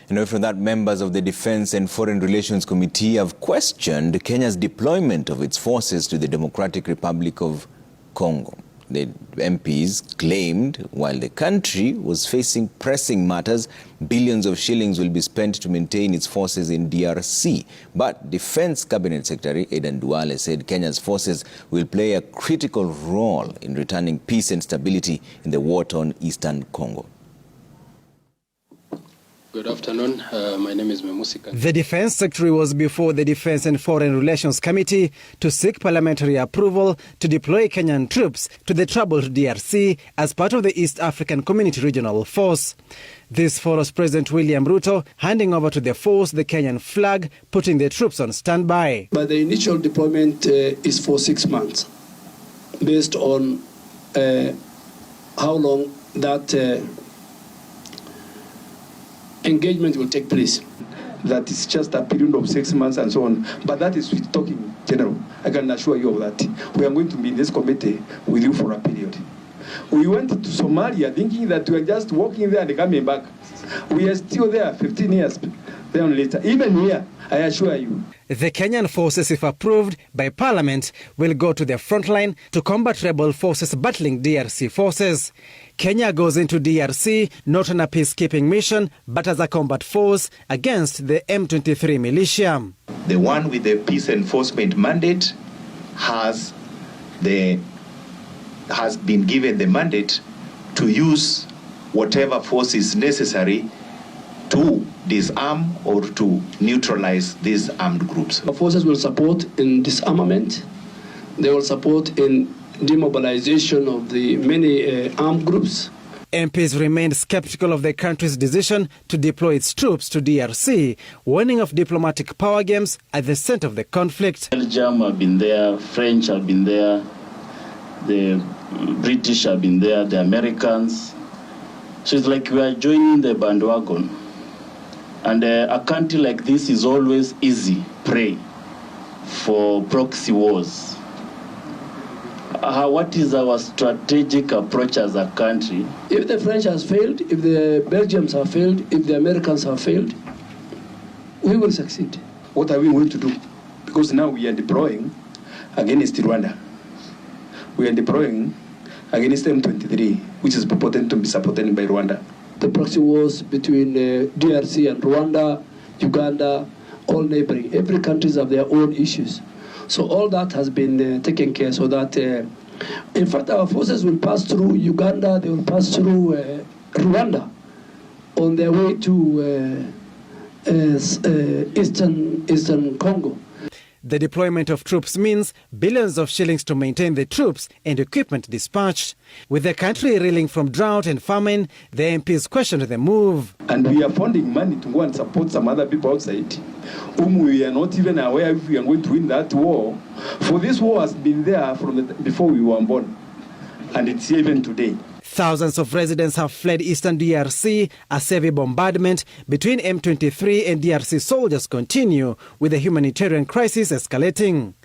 You know, from that, members of the Defense and Foreign Relations Committee have questioned Kenya's deployment of its forces to the Democratic Republic of Congo. The MPs claimed while the country was facing pressing matters, billions of shillings will be spent to maintain its forces in DRC. But Defense Cabinet Secretary Duale said Kenya's forces will play a critical role in returning peace and stability in the war-torn eastern Congo. Good afternoon. My name is Memusika. The Defense Secretary was before the Defense and Foreign Relations Committee to seek parliamentary approval to deploy Kenyan troops to the troubled DRC as part of the East African Community Regional Force. This follows President William Ruto handing over to the force the Kenyan flag, putting the troops on standby. But the initial deployment is for 6 months, based on how long that engagement will take place. That is just a period of 6 months and so on. But that is with talking general. I can assure you of that. We are going to be in this committee with you for a period. We went to Somalia thinking that we are just walking there and coming back. We are still there 15 years then later. Even here, I assure you. The Kenyan forces, if approved by Parliament, will go to the front line to combat rebel forces battling DRC forces. Kenya goes into DRC not on a peacekeeping mission, but as a combat force against the M23 militia. The one with the peace enforcement mandate has been given the mandate to use whatever force is necessary to disarm or to neutralize these armed groups. The forces will support in disarmament. They will support in demobilization of the many armed groups. MPs remained skeptical of the country's decision to deploy its troops to DRC, warning of diplomatic power games at the center of the conflict. Belgium have been there, French have been there, the British have been there, the Americans. So it's like we are joining the bandwagon. And a country like this is always easy prey for proxy wars. What is our strategic approach as a country? If the French has failed, if the Belgians have failed, if the Americans have failed, we will succeed. What are we going to do? Because now we are deploying against Rwanda. We are deploying against M23, which is purported to be supported by Rwanda. The proxy wars between DRC and Rwanda, Uganda, all neighboring. Every country have their own issues. So all that has been taken care so that, in fact, our forces will pass through Uganda, they will pass through Rwanda on their way to Eastern Congo. The deployment of troops means billions of shillings to maintain the troops and equipment dispatched. With the country reeling from drought and famine, the MPs questioned the move. And we are funding money to go and support some other people outside, whom we are not even aware if we are going to win that war. For this war has been there from before we were born, and it's here even today. Thousands of residents have fled eastern DRC as heavy bombardment between M23 and DRC soldiers continue, with the humanitarian crisis escalating.